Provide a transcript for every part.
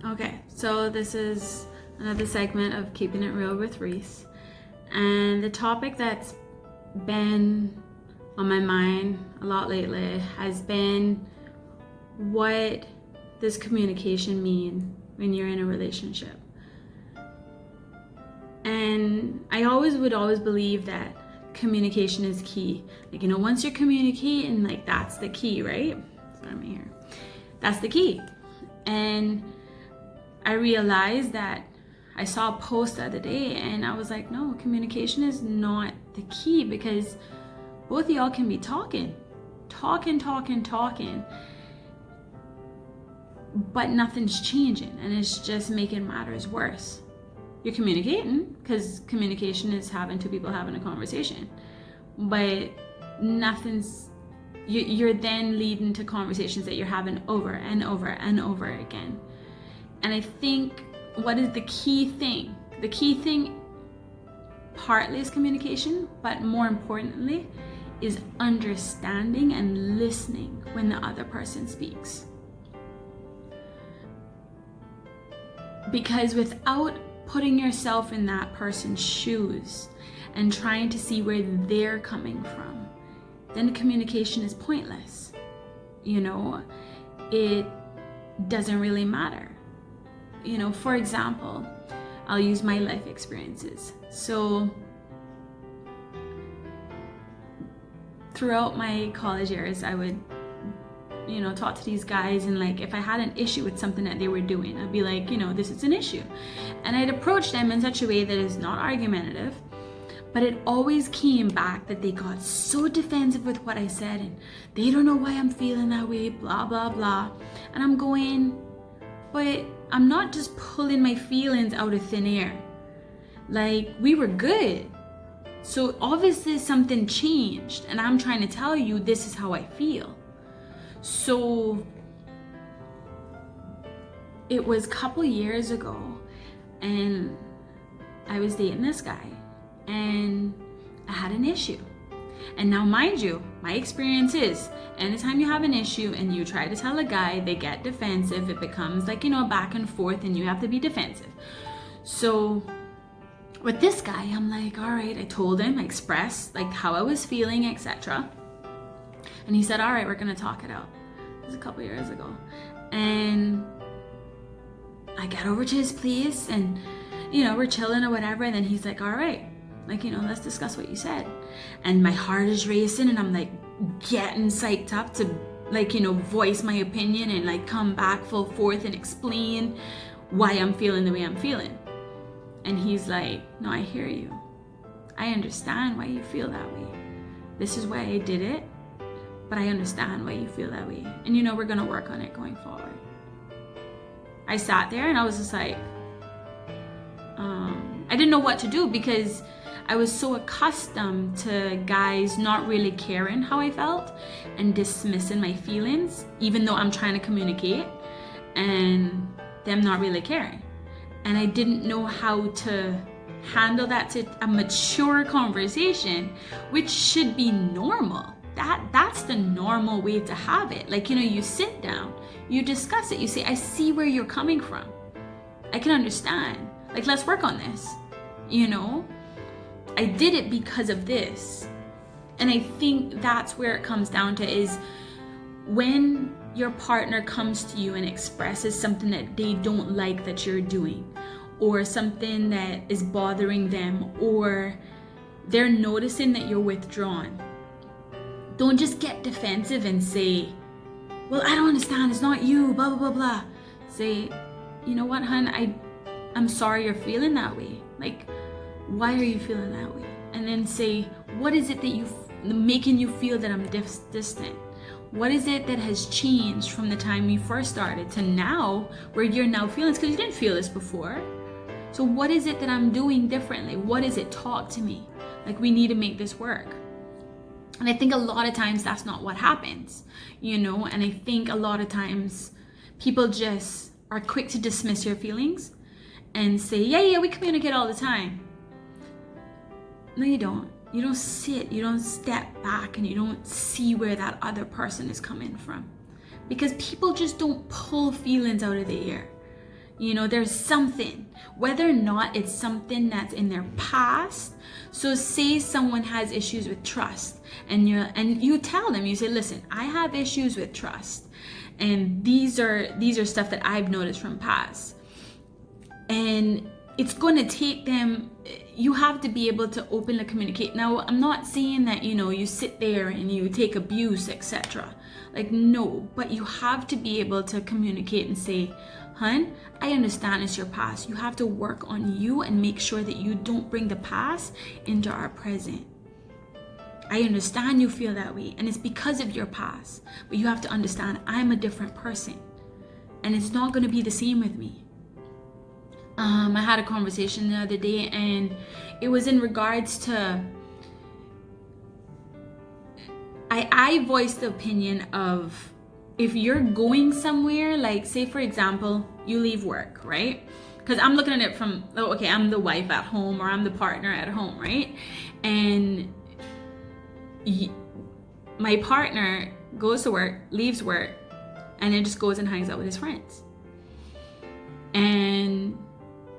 Okay, so this is another segment of Keeping It Real with Reese. And the topic that's been on my mind a lot lately has been, what does communication mean when you're in a relationship? And I would always believe that communication is key. Like, once you're communicating, like, that's the key, right? Sorry, my hair. That's the key. And I realized that I saw a post the other day and I was like, no, communication is not the key, because both of y'all can be talking, but nothing's changing, and it's just making matters worse. You're communicating, because communication is having two people having a conversation, but you're then leading to conversations that you're having over and over and over again. And I think what is the key thing? The key thing partly is communication, but more importantly is understanding and listening when the other person speaks. Because without putting yourself in that person's shoes and trying to see where they're coming from, then communication is pointless. It doesn't really matter. For example, I'll use my life experiences. So throughout my college years, I would, talk to these guys, and like, if I had an issue with something that they were doing, I'd be like, this is an issue. And I'd approach them in such a way that is not argumentative, but it always came back that they got so defensive with what I said, and they don't know why I'm feeling that way, blah, blah, blah. And I'm going, but I'm not just pulling my feelings out of thin air. Like, we were good. So obviously something changed, and I'm trying to tell you this is how I feel. So it was a couple years ago, and I was dating this guy, and I had an issue. And now, mind you, my experience is, anytime you have an issue and you try to tell a guy, they get defensive. It becomes like, back and forth, and you have to be defensive. So with this guy, I'm like, all right, I told him, I expressed like how I was feeling, etc. And he said, all right, we're gonna talk it out. It was a couple years ago. And I get over to his place, and we're chilling or whatever, and then he's like, all right, like, let's discuss what you said. And my heart is racing, and I'm like getting psyched up to like, voice my opinion and like come back full forth and explain why I'm feeling the way I'm feeling. And he's like, no, I hear you. I understand why you feel that way. This is why I did it, but I understand why you feel that way. And we're gonna work on it going forward. I sat there and I was just like, I didn't know what to do, because I was so accustomed to guys not really caring how I felt and dismissing my feelings, even though I'm trying to communicate, and them not really caring. And I didn't know how to handle that to a mature conversation, which should be normal. That's the normal way to have it. Like, you sit down, you discuss it, you say, I see where you're coming from. I can understand. Like, let's work on this. I did it because of this. And I think that's where it comes down to, is when your partner comes to you and expresses something that they don't like that you're doing, or something that is bothering them, or they're noticing that you're withdrawn. Don't just get defensive and say, well, I don't understand, it's not you, blah, blah, blah, blah. Say, you know what, hun, I'm sorry you're feeling that way. Like, why are you feeling that way? And then say, what is it that making you feel that I'm distant? What is it that has changed from the time we first started to now, where you're now feeling this? Because you didn't feel this before. So what is it that I'm doing differently? What is it? Talk to me. Like, we need to make this work. And I think a lot of times that's not what happens, and I think a lot of times people just are quick to dismiss your feelings and say, yeah, we communicate all the time. No, you don't. You don't sit, you don't step back, and you don't see where that other person is coming from. Because people just don't pull feelings out of the air. There's something, whether or not it's something that's in their past. So say someone has issues with trust, and you tell them, you say, listen, I have issues with trust, and these are stuff that I've noticed from past. And it's going to take them, you have to be able to openly communicate. Now, I'm not saying that, you sit there and you take abuse, etc. Like, no, but you have to be able to communicate and say, hun, I understand it's your past. You have to work on you and make sure that you don't bring the past into our present. I understand you feel that way, and it's because of your past. But you have to understand, I'm a different person, and it's not going to be the same with me. I had a conversation the other day, and it was in regards to, I voiced the opinion of, if you're going somewhere, like say for example, you leave work, right? Because I'm looking at it from, okay, I'm the wife at home, or I'm the partner at home, right? And my partner goes to work, leaves work, and then just goes and hangs out with his friends. And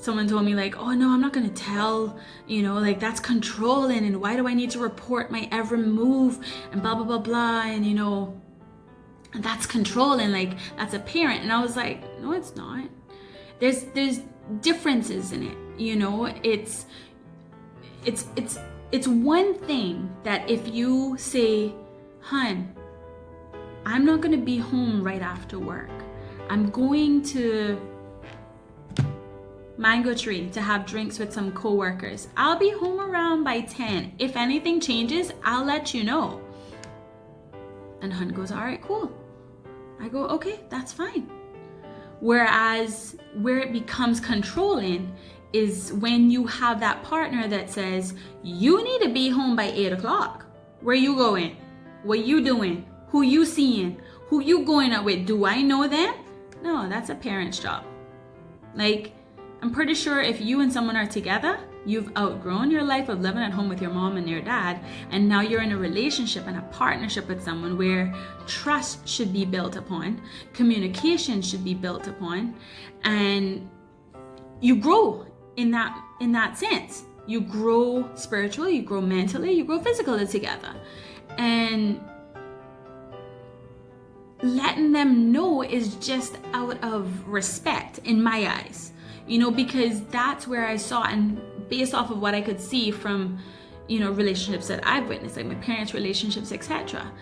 someone told me like, oh no, I'm not gonna tell, like that's controlling, and why do I need to report my every move, and blah blah blah blah, and and that's controlling, like that's a parent. And I was like, no, it's not. There's differences in it. It's one thing that if you say, hun, I'm not gonna be home right after work, I'm going to Mango Tree to have drinks with some co-workers. I'll be home around by 10. If anything changes, I'll let you know. And hun goes, all right, cool. I go, okay, that's fine. Whereas where it becomes controlling is when you have that partner that says, you need to be home by 8 o'clock. Where you going? What you doing? Who you seeing? Who you going out with? Do I know them? No, that's a parent's job. Like, I'm pretty sure if you and someone are together, you've outgrown your life of living at home with your mom and your dad, and now you're in a relationship and a partnership with someone where trust should be built upon, communication should be built upon, and you grow in that sense. You grow spiritually, you grow mentally, you grow physically together. And letting them know is just out of respect in my eyes. Because that's where I saw, and based off of what I could see from, relationships that I've witnessed, like my parents' relationships, etc.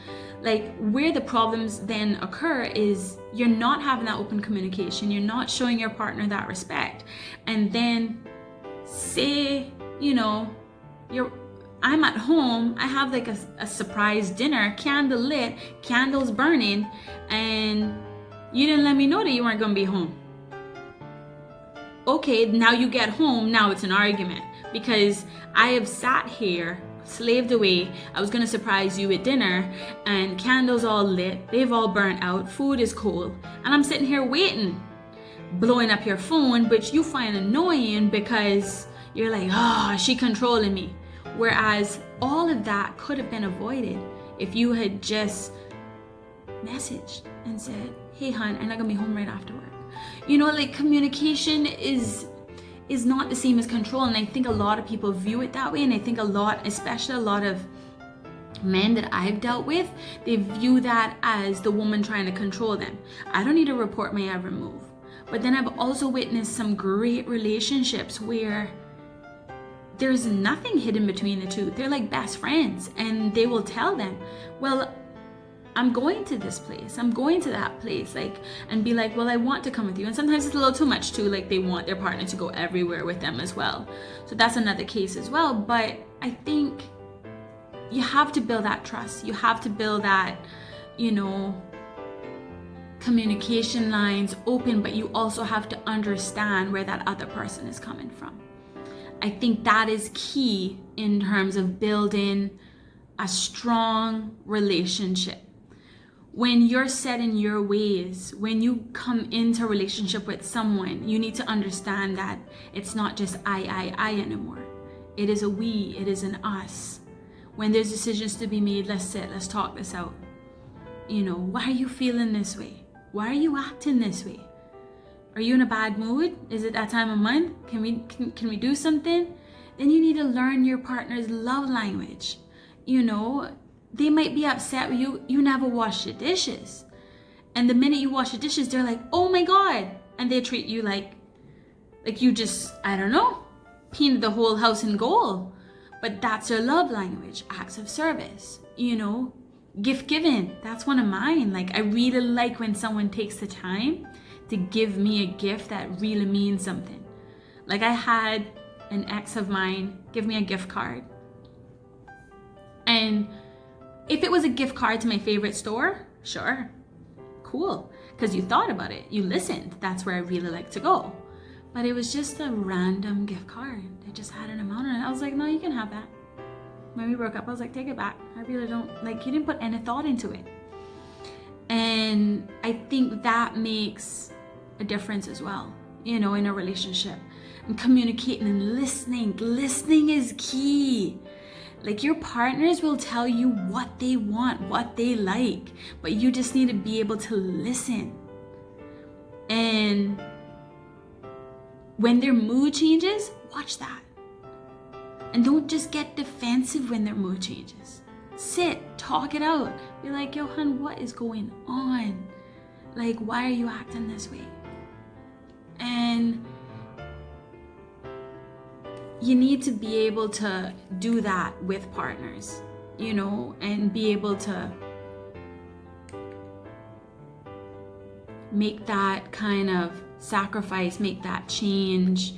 Like where the problems then occur is you're not having that open communication, you're not showing your partner that respect. And then say, I'm at home, I have like a surprise dinner, candle lit, candles burning, and you didn't let me know that you weren't gonna be home. Okay, now you get home, now it's an argument because I have sat here, slaved away. I was gonna surprise you at dinner, and candles all lit, they've all burnt out, food is cold, and I'm sitting here waiting, blowing up your phone, which you find annoying because you're like, oh, she controlling me. Whereas all of that could have been avoided if you had just messaged and said, hey hun, I'm not gonna be home right after work. Like communication is not the same as control, and I think a lot of people view it that way. And I think especially a lot of men that I've dealt with, they view that as the woman trying to control them. I don't need to report my every move. But then I've also witnessed some great relationships where there's nothing hidden between the two. They're like best friends, and they will tell them, well, I'm going to this place, I'm going to that place, like, and be like, well, I want to come with you. And sometimes it's a little too much too, like they want their partner to go everywhere with them as well. So that's another case as well. But I think you have to build that trust. You have to build that, communication lines open, but you also have to understand where that other person is coming from. I think that is key in terms of building a strong relationship. When you're set in your ways, when you come into a relationship with someone, you need to understand that it's not just I anymore. It is a we, it is an us. When there's decisions to be made, let's sit, let's talk this out. Why are you feeling this way? Why are you acting this way? Are you in a bad mood? Is it that time of month? Can we do something? Then you need to learn your partner's love language. You know, they might be upset with you. You never wash the dishes. And the minute you wash the dishes, they're like, oh my God. And they treat you like you just, I don't know, painted the whole house in gold. But that's their love language, acts of service, you know, gift giving. That's one of mine. Like, I really like when someone takes the time to give me a gift that really means something. Like, I had an ex of mine give me a gift card. And if it was a gift card to my favorite store, sure, cool. Because you thought about it, you listened. That's where I really like to go. But it was just a random gift card. It just had an amount on it. I was like, no, you can have that. When we broke up, I was like, take it back. I really don't, like, you didn't put any thought into it. And I think that makes a difference as well, you know, in a relationship. And communicating and listening. Listening is key. Like, your partners will tell you what they want, what they like, but you just need to be able to listen. And when their mood changes, watch that. And don't just get defensive when their mood changes. Sit, talk it out. Be like, yo, hun, what is going on? Like, why are you acting this way? And you need to be able to do that with partners, you know, and be able to make that kind of sacrifice, make that change,